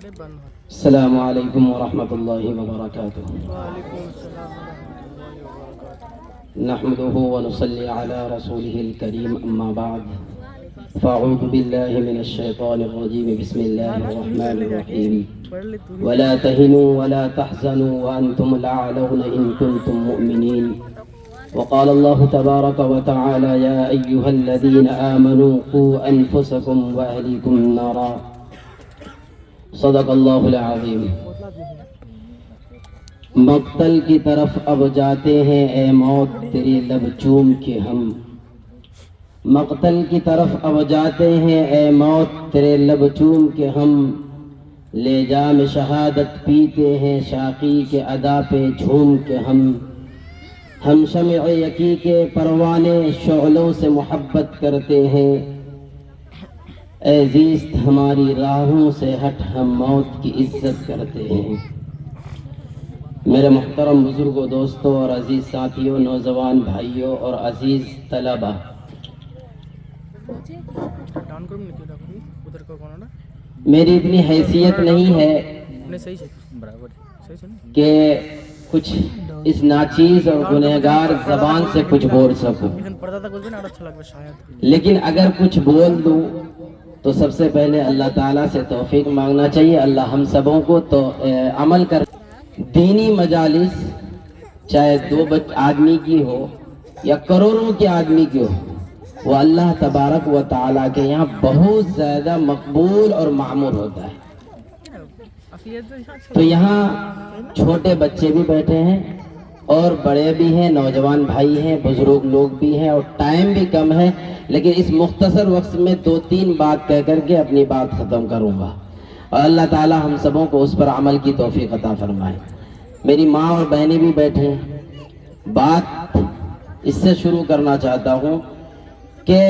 السلام علیکم ورحمۃ اللہ وبرکاتہ۔ نحمده ونصلي على رسوله الكريم اما بعد فاعوذ بالله من الشيطان الرجيم بسم الله الرحمن الرحيم ولا تهنوا ولا تحزنوا وانتم الاعلون ان كنتم مؤمنين وقال الله تبارك وتعالى يا ايها الذين امنوا قوا انفسكم واهليكم نارا صدق اللہ العظیم۔ مقتل کی طرف اب جاتے ہیں اے موت تیری لب چوم کے ہم، مقتل کی طرف اب جاتے ہیں اے موت تیرے لب چوم کے ہم، لے جام شہادت پیتے ہیں شاقی کے ادا پہ جھوم کے ہم شمع یقی کے پروانے شعلوں سے محبت کرتے ہیں، اے زیست ہماری راہوں سے ہٹ ہم موت کی عزت کرتے ہیں۔ میرے محترم بزرگوں، دوستوں اور عزیز ساتھیوں، نوجوان بھائیوں اور عزیز طلبہ، میری اتنی حیثیت نہیں ہے کہ کچھ اس ناچیز اور گنہگار زبان سے کچھ بول سکوں، لیکن اگر کچھ بول دوں تو سب سے پہلے اللہ تعالیٰ سے توفیق مانگنا چاہیے۔ اللہ ہم سبوں کو تو عمل کر دینی مجالس چاہے دو آدمی کی ہو یا کروڑوں کے آدمی کی ہو، وہ اللہ تبارک و تعالیٰ کے یہاں بہت زیادہ مقبول اور معمول ہوتا ہے۔ تو یہاں چھوٹے بچے بھی بیٹھے ہیں اور بڑے بھی ہیں، نوجوان بھائی ہیں، بزرگ لوگ بھی ہیں، اور ٹائم بھی کم ہے، لیکن اس مختصر وقت میں 2-3 بات کہہ کر کے اپنی بات ختم کروں گا، اور اللہ تعالی ہم سبوں کو اس پر عمل کی توفیق عطا فرمائے۔ میری ماں اور بہنیں بھی بیٹھے ہیں، بات اس سے شروع کرنا چاہتا ہوں کہ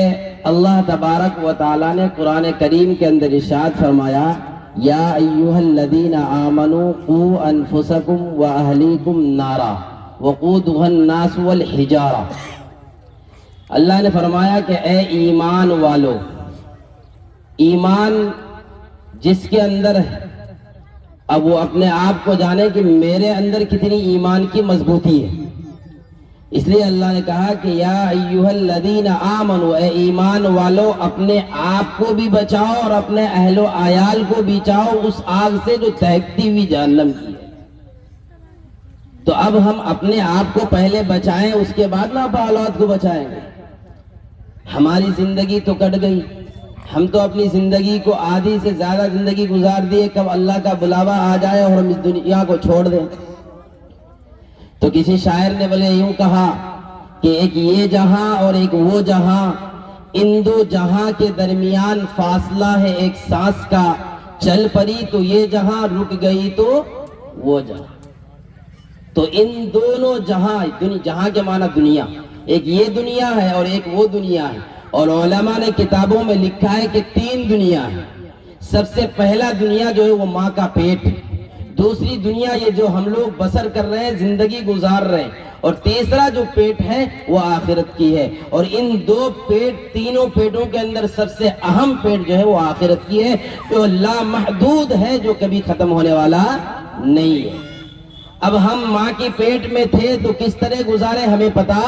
اللہ تبارک و تعالی نے قرآن کریم کے اندر ارشاد فرمایا، یا ایھا الذین آمنوا قوا انفسکم واہلیکم نارا وقودھا الناس والحجارہ۔ اللہ نے فرمایا کہ اے ایمان والو، ایمان جس کے اندر ہے اب وہ اپنے آپ کو جانے کہ میرے اندر کتنی ایمان کی مضبوطی ہے، اس لیے اللہ نے کہا کہ یا ایھا الذین آمنوا، اے ایمان والو، اپنے آپ کو بھی بچاؤ اور اپنے اہل و عیال کو بھی بچاؤ اس آگ سے جو دہکتی ہوئی جہنم کی ہے۔ تو اب ہم اپنے آپ کو پہلے بچائیں، اس کے بعد نہ اولاد کو بچائیں گے۔ ہماری زندگی تو کٹ گئی، ہم تو اپنی زندگی کو آدھی سے زیادہ زندگی گزار دیے، کب اللہ کا بلاوا آ جائے اور ہم اس دنیا کو چھوڑ دیں۔ تو کسی شاعر نے بولے یوں کہا کہ ایک یہ جہاں اور ایک وہ جہاں، ان دو جہاں کے درمیان فاصلہ ہے ایک سانس کا، چل پڑی تو یہ جہاں، رک گئی تو وہ جہاں۔ تو ان دونوں جہاں، جہاں کے معنی دنیا، ایک یہ دنیا ہے اور ایک وہ دنیا ہے، اور علماء نے کتابوں میں لکھا ہے کہ 3 دنیا ہے۔ سب سے پہلا دنیا جو ہے وہ ماں کا پیٹ، دوسری دنیا یہ جو ہم لوگ بسر کر رہے ہیں، زندگی گزار رہے ہیں، اور تیسرا جو پیٹ ہے وہ آخرت کی ہے۔ اور ان 2 پیٹ، تینوں پیٹوں کے اندر سب سے اہم پیٹ جو ہے وہ آخرت کی ہے، جو لامحدود ہے، جو کبھی ختم ہونے والا نہیں ہے۔ اب ہم ماں کی پیٹ میں تھے تو کس طرح گزارے ہمیں پتہ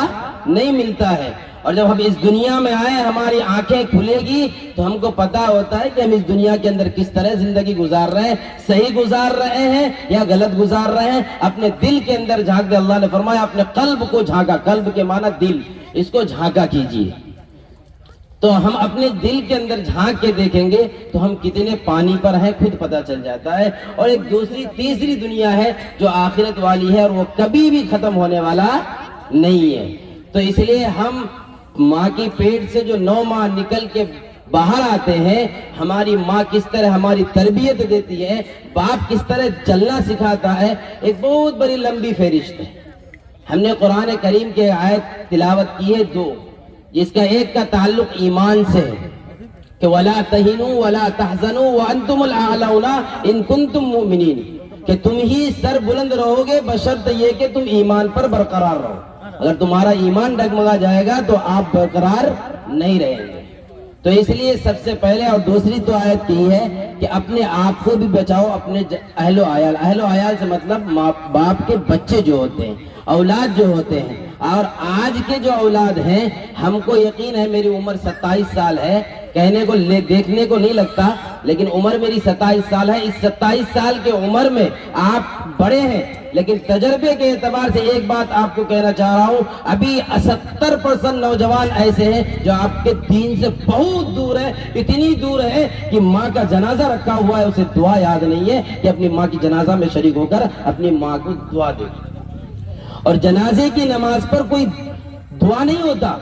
نہیں ملتا ہے، اور جب ہم اس دنیا میں آئے ہماری آنکھیں کھلے گی تو ہم کو پتہ ہوتا ہے کہ ہم اس دنیا کے اندر کس طرح زندگی گزار رہے ہیں، صحیح گزار رہے ہیں یا غلط گزار رہے ہیں۔ اپنے دل کے اندر جھانک دے، اللہ نے فرمایا اپنے قلب کو جھانکا، قلب کے معنی دل، اس کو جھانکا کیجئے۔ تو ہم اپنے دل کے اندر جھانک کے دیکھیں گے تو ہم کتنے پانی پر ہیں خود پتہ چل جاتا ہے۔ اور ایک دوسری تیسری دنیا ہے جو آخرت والی ہے، اور وہ کبھی بھی ختم ہونے والا نہیں ہے۔ تو اس لیے ہم ماں کی پیٹ سے جو 9 ماہ نکل کے باہر آتے ہیں، ہماری ماں کس طرح ہماری تربیت دیتی ہے، باپ کس طرح چلنا سکھاتا ہے، ایک بہت بڑی لمبی فہرست ہے۔ ہم نے قرآن کریم کے آیت تلاوت کی ہے 2، جس کا ایک کا تعلق ایمان سے ہے کہ وَلَا تَهِنُوا وَلَا تَحْزَنُوا وَأَنْتُمُ الْأَعْلَوْنَ إِن كُنتُم مُؤْمِنِينَ، کہ تم ہی سر بلند رہو گے بشرط یہ کہ تم ایمان پر برقرار رہو۔ اگر تمہارا ایمان ڈگمگا جائے گا تو آپ برقرار نہیں رہیں گے۔ تو اس لیے سب سے پہلے اور دوسری تو آیت کی ہے کہ اپنے آپ کو بھی بچاؤ، اپنے اہل و عیال، اہل و عیال سے مطلب ماں باپ کے بچے جو ہوتے ہیں، اولاد جو ہوتے ہیں. اور آج کے جو اولاد ہیں، ہم کو یقین ہے، میری عمر 27 سال ہے، کہنے کو دیکھنے کو نہیں لگتا، لیکن عمر میری 27 سال ہے. اس 27 سال کے عمر میں آپ بڑے ہیں، لیکن تجربے کے اعتبار سے ایک بات آپ کو کہنا چاہ رہا ہوں، ابھی 70% نوجوان ایسے ہیں جو آپ کے دین سے بہت دور ہے، اتنی دور ہے کہ ماں کا جنازہ رکھا ہوا ہے، اسے دعا یاد نہیں ہے کہ اپنی ماں کی جنازہ میں شریک ہو کر اپنی ماں کو دعا دے. اور جنازے کی نماز پر کوئی دعا نہیں ہوتا،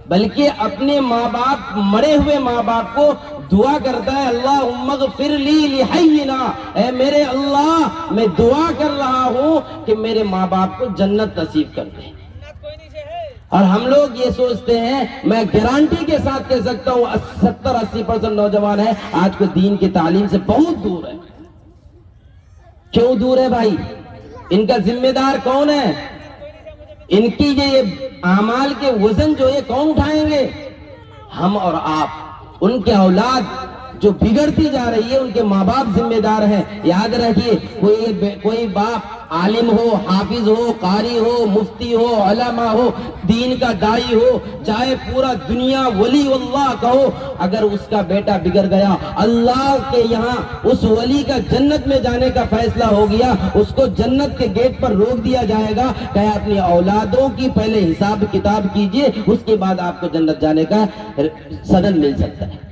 بلکہ اپنے ماں باپ، مرے ہوئے ماں باپ کو دعا کرتا ہے، اللہم اغفر لی لحینا، اے میرے اللہ میں دعا کر رہا ہوں کہ میرے ماں باپ کو جنت نصیب کر دے. اور ہم لوگ یہ سوچتے ہیں، میں گارنٹی کے ساتھ کہہ سکتا ہوں 70-80% نوجوان ہے آج کو دین کی تعلیم سے بہت دور ہے. کیوں دور ہے بھائی؟ ان کا ذمہ دار کون ہے؟ ان کی یہ اعمال کے وزن جو یہ کون اٹھائیں گے؟ ہم اور آپ. ان کے اولاد جو بگڑتی جا رہی ہے، ان کے ماں باپ ذمہ دار ہیں. یاد رکھیے، کوئی باپ عالم ہو، حافظ ہو، قاری ہو، مفتی ہو، علماء ہو، دین کا دائی ہو، چاہے پورا دنیا ولی اللہ کہو، اگر اس کا بیٹا بگڑ گیا، اللہ کے یہاں اس ولی کا جنت میں جانے کا فیصلہ ہو گیا، اس کو جنت کے گیٹ پر روک دیا جائے گا کہ اپنی اولادوں کی پہلے حساب کتاب کیجئے، اس کے بعد آپ کو جنت جانے کا سدن مل سکتا ہے.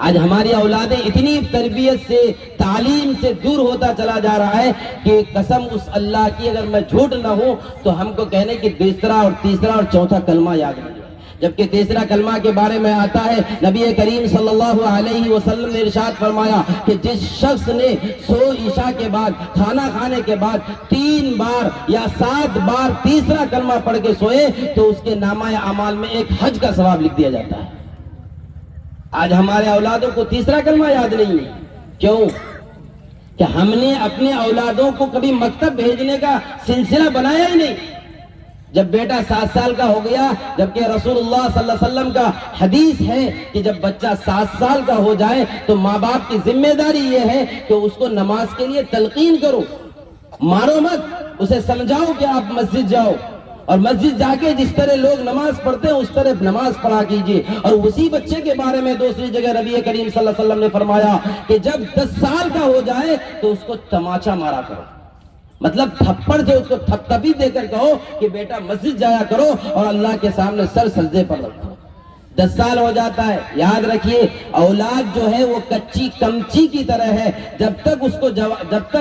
آج ہماری اولادیں اتنی تربیت سے، تعلیم سے دور ہوتا چلا جا رہا ہے کہ قسم اس اللہ کی، اگر میں جھوٹ نہ ہوں تو ہم کو کہنے کہ دوسرا اور تیسرا اور چوتھا کلمہ یاد نہیں ہے. جبکہ تیسرا کلمہ کے بارے میں آتا ہے، نبی کریم صلی اللہ علیہ وسلم نے ارشاد فرمایا کہ جس شخص نے عشاء کے بعد، کھانا کھانے کے بعد 3 بار یا 7 بار تیسرا کلمہ پڑھ کے سوئے تو اس کے نامہ اعمال میں ایک حج کا ثواب لکھ دیا جاتا ہے. آج ہمارے اولادوں کو تیسرا کلمہ یاد نہیں ہے. کیوں؟ کہ ہم نے اپنے اولادوں کو کبھی مکتب بھیجنے کا سلسلہ بنایا ہی نہیں. جب بیٹا 7 سال کا ہو گیا، جبکہ رسول اللہ صلی اللہ علیہ وسلم کا حدیث ہے کہ جب بچہ 7 سال کا ہو جائے تو ماں باپ کی ذمہ داری یہ ہے کہ اس کو نماز کے لیے تلقین کرو، مارو مت، اسے سمجھاؤ کہ آپ مسجد جاؤ، اور مسجد جا کے جس طرح لوگ نماز پڑھتے ہیں اس طرح نماز پڑھا کیجئے. اور اسی بچے کے بارے میں دوسری جگہ نبی کریم صلی اللہ علیہ وسلم نے فرمایا کہ جب 10 سال کا ہو جائے تو اس کو تماچا مارا کرو، مطلب تھپڑ سے اس کو تھپتپی دے کر کہو کہ بیٹا مسجد جایا کرو اور اللہ کے سامنے سر سجدے پر رکھو. 10 سال ہو جاتا ہے، یاد رکھیے اولاد جو ہے وہ کچی کمچی کی طرح ہے. جب تک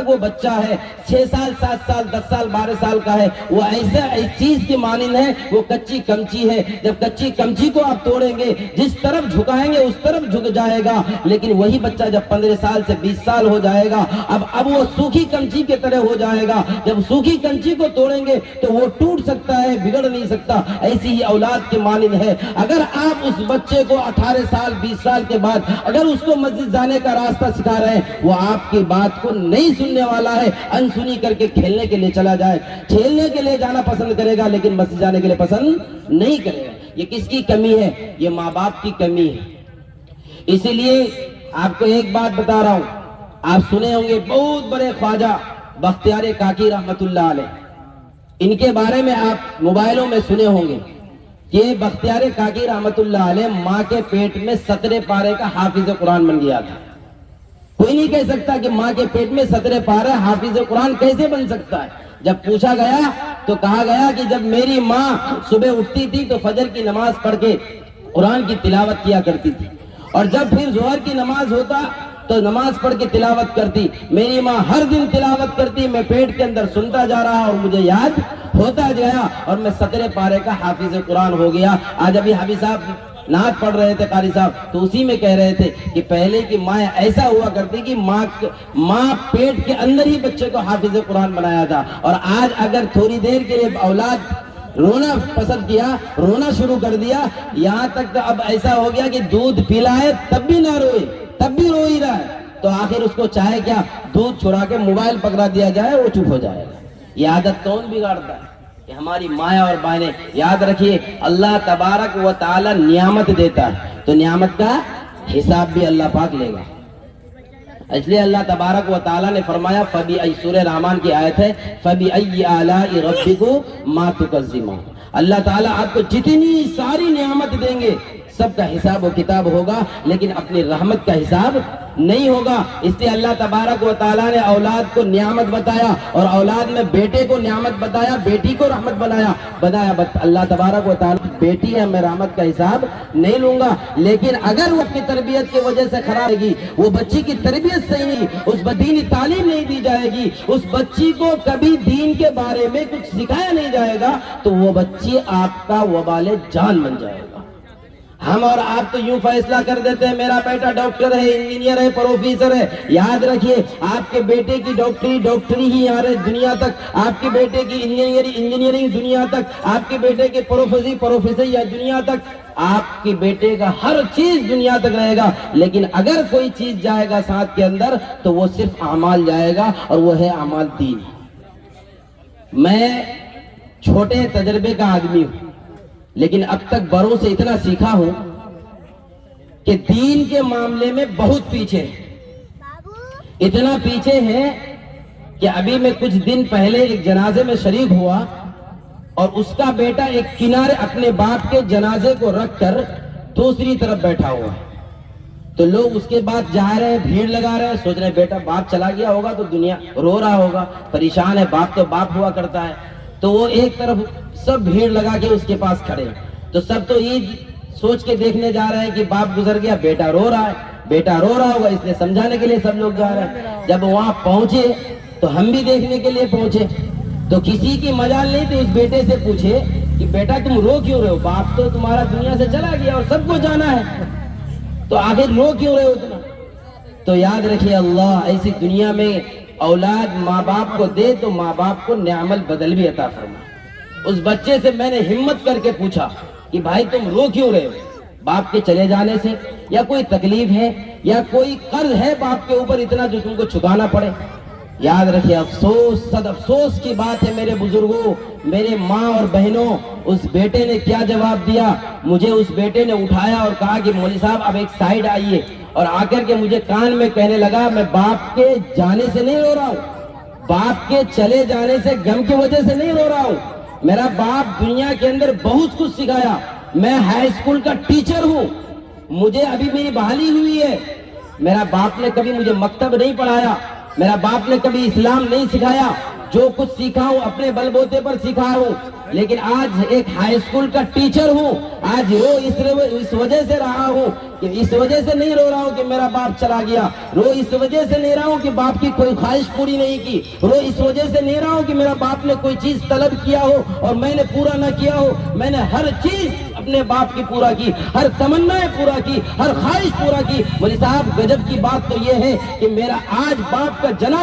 وہ بچہ ہے 6 سال 7 سال 10 سال 12 سال کا ہے، وہ ایسا چیز کی مانند ہے، وہ کچی کمچی ہے. جب کچی کمچی کو آپ توڑیں گے، جس طرف جھکائیں گے اس طرف جھک جائے گا. لیکن وہی بچہ جب 15 سال سے 20 سال ہو جائے گا، اب وہ سوکھی کمچی کی طرح ہو جائے گا. جب سوکھی کمچی کو توڑیں گے تو وہ ٹوٹ سکتا ہے، بگڑ نہیں سکتا. ایسی ہی اولاد کی مانند ہے. اگر آپ اس بچے کو 18 سال 20 سال کے بعد اگر اس کو مسجد جانے کا راستہ سکھا رہے ہیں، وہ آپ کی بات کو نہیں سننے والا ہے، انسنی کر کے کھیلنے کے لیے چلا جائے، کھیلنے کے لیے جانا پسند کرے گا لیکن مسجد جانے کے لیے پسند نہیں کرے گا. یہ کس کی کمی ہے؟ یہ ماں باپ کی کمی ہے. اسی لیے آپ کو ایک بات بتا رہا ہوں، آپ سنے ہوں گے بہت بڑے خواجہ بختیار کاکی رحمت اللہ علیہ، ان کے بارے میں آپ موبائلوں میں سنے ہوں گے کہ بختیار کاکی رحمت اللہ علیہ ماں کے پیٹ میں 17 پارے کا حافظ قرآن بن گیا تھا. کوئی نہیں کہہ سکتا کہ ماں کے پیٹ میں 17 پارے حافظ قرآن کیسے بن سکتا ہے. جب پوچھا گیا تو کہا گیا کہ جب میری ماں صبح اٹھتی تھی تو فجر کی نماز پڑھ کے قرآن کی تلاوت کیا کرتی تھی، اور جب پھر ظہر کی نماز ہوتا تو نماز پڑھ کے تلاوت کرتی. میری ماں ہر دن تلاوت کرتی، میں پیٹ کے اندر سنتا جا رہا اور مجھے یاد ہوتا گیا اور میں 17 پارے کا حافظ قرآن ہو گیا. آج ابھی حافظ صاحب نعت پڑھ رہے تھے، قاری صاحب، تو اسی میں کہہ رہے تھے کہ پہلے کی ماں ایسا ہوا کرتی کہ ماں پیٹ کے اندر ہی بچے کو حافظ قرآن بنایا تھا. اور آج اگر تھوڑی دیر کے لیے اولاد رونا پسند کیا، رونا شروع کر دیا، یہاں تک تو اب ایسا ہو گیا کہ دودھ پلائے تب بھی نہ روئے، تب بھی رو ہی رہا ہے. تو آخر اس کو چاہے کیا، دودھ چھڑا کے موبائل پکڑا دیا جائے، وہ چپ ہو جائے گا. یہ عادت کون بگاڑتا ہے؟ کہ ہماری مائیں اور بہنیں. یاد رکھیے اللہ تبارک و تعالی نعمت دیتا ہے، تو نعمت کا حساب بھی اللہ پاک لے گا. اس لیے اللہ تبارک و تعالیٰ نے فرمایا سورہ رحمان کی آیت ہے فَبِأَيِّ آلَاءِ رَبِّكُمَا مَا تُكَذِّبَانِ. اللہ تعالیٰ آپ کو جتنی ساری نعمت دیں گے سب کا حساب و کتاب ہوگا، لیکن اپنی رحمت کا حساب نہیں ہوگا. اس لیے اللہ تبارک و تعالیٰ نے اولاد کو نعمت بتایا، اور اولاد میں بیٹے کو نعمت بتایا، بیٹی کو رحمت بنایا. اللہ تبارک و تعالیٰ بیٹی ہے، میں رحمت کا حساب نہیں لوں گا، لیکن اگر وہ اپنی تربیت کی وجہ سے خراب ہوگی، وہ بچی کی تربیت صحیح نہیں، اس دینی تعلیم نہیں دی جائے گی، اس بچی کو کبھی دین کے بارے میں کچھ سکھایا نہیں جائے گا، تو وہ بچی آپ کا وبال جان بن جائے گا. ہم اور آپ تو یوں فیصلہ کر دیتے ہیں میرا بیٹا ڈاکٹر ہے، انجینئر ہے، پروفیسر ہے. یاد رکھیے آپ کے بیٹے کی ڈاکٹری ہی آ رہے دنیا تک، آپ کے بیٹے کی انجینئرنگ دنیا تک، آپ کے بیٹے کے پروفیسر یا دنیا تک، آپ کے بیٹے کا ہر چیز دنیا تک رہے گا. لیکن اگر کوئی چیز جائے گا ساتھ کے اندر تو وہ صرف اعمال جائے گا، اور وہ ہے اعمال دین. میں چھوٹے تجربے کا آدمی ہوں، لیکن اب تک بڑوں سے اتنا سیکھا ہوں کہ دین کے معاملے میں بہت پیچھے ہیں. اتنا پیچھے ہیں کہ ابھی میں کچھ دن پہلے ایک جنازے میں شریک ہوا، اور اس کا بیٹا ایک کنارے اپنے باپ کے جنازے کو رکھ کر دوسری طرف بیٹھا ہوا ہے. تو لوگ اس کے بعد جا رہے ہیں، بھیڑ لگا رہے ہیں، سوچ رہے ہیں بیٹا باپ چلا گیا ہوگا تو دنیا رو رہا ہوگا، پریشان ہے، باپ تو باپ ہوا کرتا ہے. تو وہ ایک طرف سب بھیڑ لگا کے اس کے پاس کھڑے ہیں. تو سب تو یہ سوچ کے دیکھنے جا رہے ہیں کہ باپ گزر گیا، بیٹا رو رہا ہے، بیٹا رو رہا ہوگا، اس لیے سمجھانے کے لیے سب لوگ جا رہے ہیں. جب وہاں پہنچے تو ہم بھی دیکھنے کے لیے پہنچے، تو کسی کی مجال نہیں تھی اس بیٹے سے پوچھے کہ بیٹا تم رو کیوں رہے ہو؟ باپ تو تمہارا دنیا سے چلا گیا اور سب کو جانا ہے، تو آخر رو کیوں رہے ہو اتنا؟ تو یاد رکھیے اللہ ایسی دنیا میں اولاد ماں باپ کو دے تو ماں باپ کو نعمت بدل بھی عطا فرمائے. اس بچے سے میں نے ہمت کر کے پوچھا کہ بھائی تم رو کیوں رہے ہو؟ باپ کے چلے جانے سے، یا کوئی تکلیف ہے، یا کوئی قرض ہے باپ کے اوپر اتنا جو تم کو چکانا پڑے؟ یاد رکھیے افسوس، صد افسوس کی بات ہے میرے بزرگوں، میرے ماں اور بہنوں، اس بیٹے نے کیا جواب دیا؟ مجھے اس بیٹے نے اٹھایا اور کہا کہ مولوی صاحب اب ایک سائیڈ آئیے، اور آ کر کے مجھے کان میں کہنے لگا میں باپ کے جانے سے نہیں رو رہا ہوں، باپ کے چلے جانے سے غم کی وجہ سے نہیں رو رہا ہوں. میرا باپ دنیا کے اندر بہت کچھ سکھایا. میں ہائی اسکول کا ٹیچر ہوں، مجھے ابھی میری بحالی ہوئی ہے. میرا باپ نے کبھی مجھے مکتب نہیں پڑھایا، میرا باپ نے کبھی اسلام نہیں سکھایا. جو کچھ سیکھا ہوں اپنے بل بوتے پر سیکھا ہوں، لیکن آج ایک ہائی اسکول کا ٹیچر ہوں. آج رو اس وجہ سے رہا ہوں کہ اس وجہ سے نہیں رو رہا ہوں کہ میرا باپ چلا گیا، رو اس وجہ سے نہیں رہا ہوں کہ باپ کی کوئی خواہش پوری نہیں کی، رو اس وجہ سے نہیں رہا ہوں کہ میرا باپ نے کوئی چیز طلب کیا ہو اور میں نے پورا نہ کیا ہو. میں نے ہر چیز اپنے باپ کی پورا کی، ہر تمنا پورا کی، ہر خواہش پورا کی. مولوی صاحب گجب کی بات تو یہ ہے کہ میرا آج باپ کا جنازہ